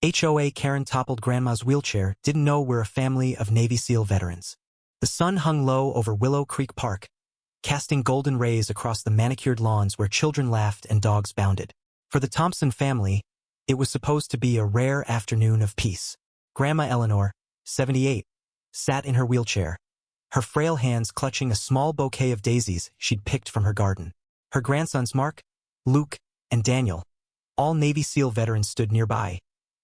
HOA Karen toppled Grandma's wheelchair, didn't know we're a family of Navy SEAL veterans. The sun hung low over Willow Creek Park, casting golden rays across the manicured lawns where children laughed and dogs bounded. For the Thompson family, it was supposed to be a rare afternoon of peace. Grandma Eleanor, 78, sat in her wheelchair, her frail hands clutching a small bouquet of daisies she'd picked from her garden. Her grandsons Mark, Luke, and Daniel, all Navy SEAL veterans, stood nearby,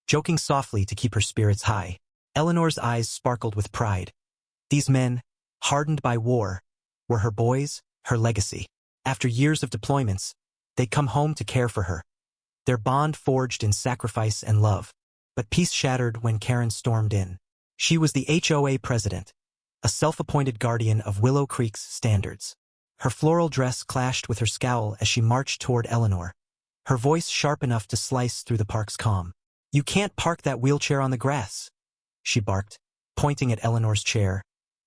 joking softly to keep her spirits high. Eleanor's eyes sparkled with pride. These men, hardened by war, were her boys, her legacy. After years of deployments, they'd come home to care for her, their bond forged in sacrifice and love. But peace shattered when Karen stormed in. She was the HOA president, a self-appointed guardian of Willow Creek's standards. Her floral dress clashed with her scowl as she marched toward Eleanor, her voice sharp enough to slice through the park's calm. "You can't park that wheelchair on the grass," she barked, pointing at Eleanor's chair,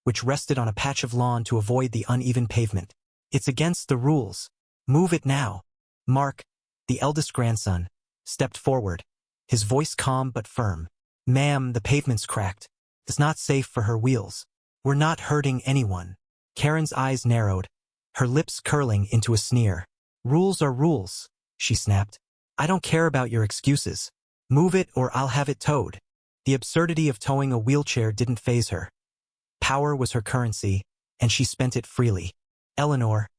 which rested on a patch of lawn to avoid the uneven pavement. "It's against the rules. Move it now." Mark, the eldest grandson, stepped forward, his voice calm but firm. "Ma'am, the pavement's cracked. It's not safe for her wheels. We're not hurting anyone." Karen's eyes narrowed, her lips curling into a sneer. "Rules are rules," she snapped. "I don't care about your excuses. Move it or I'll have it towed." The absurdity of towing a wheelchair didn't faze her. Power was her currency, and she spent it freely. Eleanor,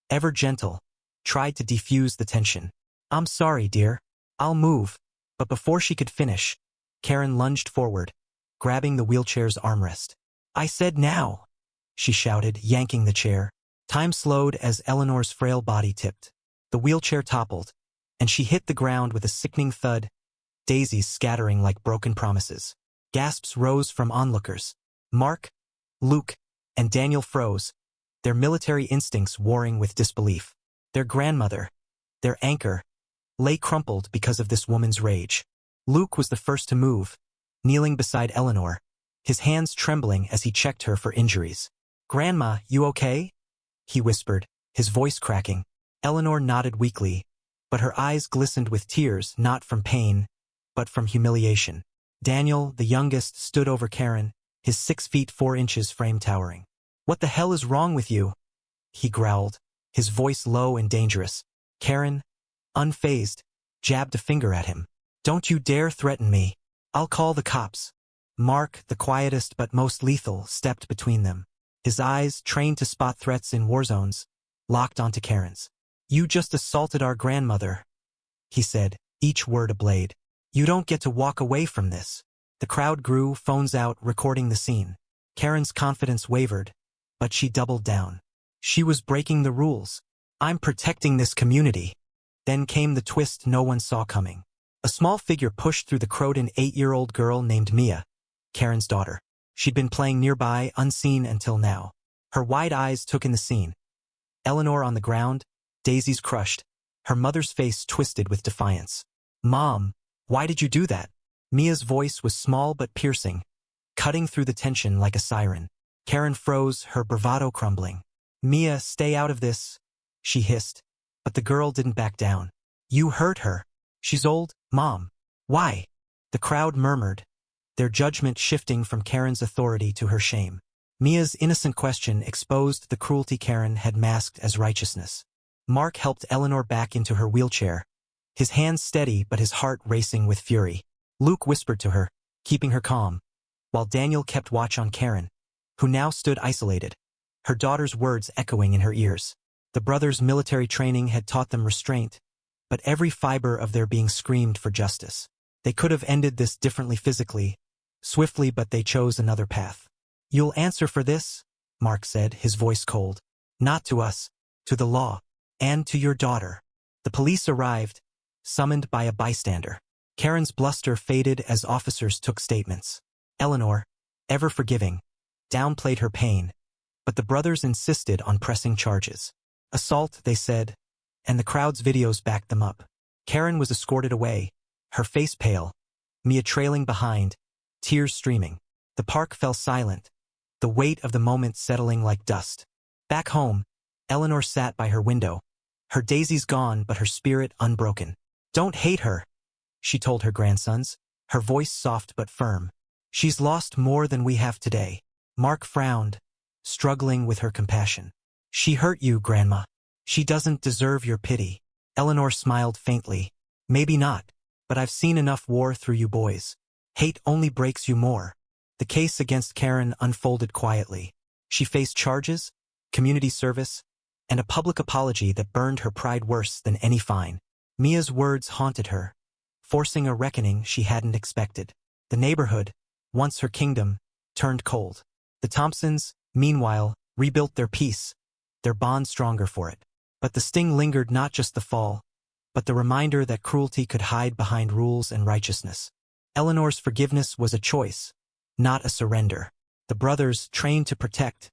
ever gentle, tried to defuse the tension. "I'm sorry, dear. I'll move." But before she could finish, Karen lunged forward, grabbing the wheelchair's armrest. "I said now," she shouted, yanking the chair. Time slowed as Eleanor's frail body tipped. The wheelchair toppled, and she hit the ground with a sickening thud, daisies scattering like broken promises. Gasps rose from onlookers. Mark, Luke, and Daniel froze, their military instincts warring with disbelief. Their grandmother, their anchor, lay crumpled because of this woman's rage. Luke was the first to move, kneeling beside Eleanor, his hands trembling as he checked her for injuries. "Grandma, you okay?" he whispered, his voice cracking. Eleanor nodded weakly, but her eyes glistened with tears, not from pain, but from humiliation. Daniel, the youngest, stood over Karen, his 6 feet 4 inches frame towering. "What the hell is wrong with you?" he growled, his voice low and dangerous. Karen, unfazed, jabbed a finger at him. "Don't you dare threaten me. I'll call the cops." Mark, the quietest but most lethal, stepped between them. His eyes, trained to spot threats in war zones, locked onto Karen's. "You just assaulted our grandmother," he said, each word a blade. "You don't get to walk away from this." The crowd grew, phones out, recording the scene. Karen's confidence wavered, but she doubled down. She was breaking the rules. "I'm protecting this community." Then came the twist no one saw coming. A small figure pushed through the crowd, an 8-year-old girl named Mia, Karen's daughter. She'd been playing nearby, unseen until now. Her wide eyes took in the scene. Eleanor on the ground, daisies crushed, her mother's face twisted with defiance. "Mom, why did you do that?" Mia's voice was small but piercing, cutting through the tension like a siren. Karen froze, her bravado crumbling. "Mia, stay out of this," she hissed. But the girl didn't back down. "You hurt her. She's old, Mom." "Why?" The crowd murmured, their judgment shifting from Karen's authority to her shame. Mia's innocent question exposed the cruelty Karen had masked as righteousness. Mark helped Eleanor back into her wheelchair, his hands steady but his heart racing with fury. Luke whispered to her, keeping her calm, while Daniel kept watch on Karen, who now stood isolated, her daughter's words echoing in her ears. The brothers' military training had taught them restraint, but every fiber of their being screamed for justice. They could have ended this differently physically, swiftly, but they chose another path. "You'll answer for this," Mark said, his voice cold. "Not to us, to the law, and to your daughter." The police arrived, summoned by a bystander. Karen's bluster faded as officers took statements. Eleanor, ever forgiving, downplayed her pain, but the brothers insisted on pressing charges. Assault, they said, and the crowd's videos backed them up. Karen was escorted away, her face pale, Mia trailing behind, tears streaming. The park fell silent, the weight of the moment settling like dust. Back home, Eleanor sat by her window, her daisies gone but her spirit unbroken. "Don't hate her," she told her grandsons. her voice soft but firm. She's lost more than we have today. Mark frowned, struggling with her compassion. She hurt you, Grandma. She doesn't deserve your pity. Eleanor smiled faintly. Maybe not, but I've seen enough war through you boys. Hate only breaks you more. The case against Karen unfolded quietly. She faced charges, community service, and a public apology that burned her pride worse than any fine. Mia's words haunted her, forcing a reckoning she hadn't expected. The neighborhood, once her kingdom, turned cold. The Thompsons, meanwhile, rebuilt their peace, their bond stronger for it. But the sting lingered, not just the fall, but the reminder that cruelty could hide behind rules and righteousness. Eleanor's forgiveness was a choice, not a surrender. The brothers, trained to protect,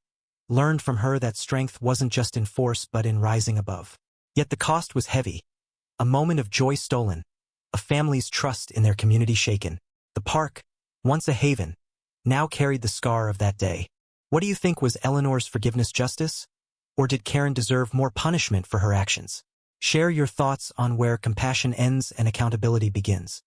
learned from her that strength wasn't just in force but in rising above. Yet the cost was heavy. A moment of joy stolen, a family's trust in their community shaken. The park, once a haven, now carried the scar of that day. What do you think, was Eleanor's forgiveness justice? Or did Karen deserve more punishment for her actions? Share your thoughts on where compassion ends and accountability begins.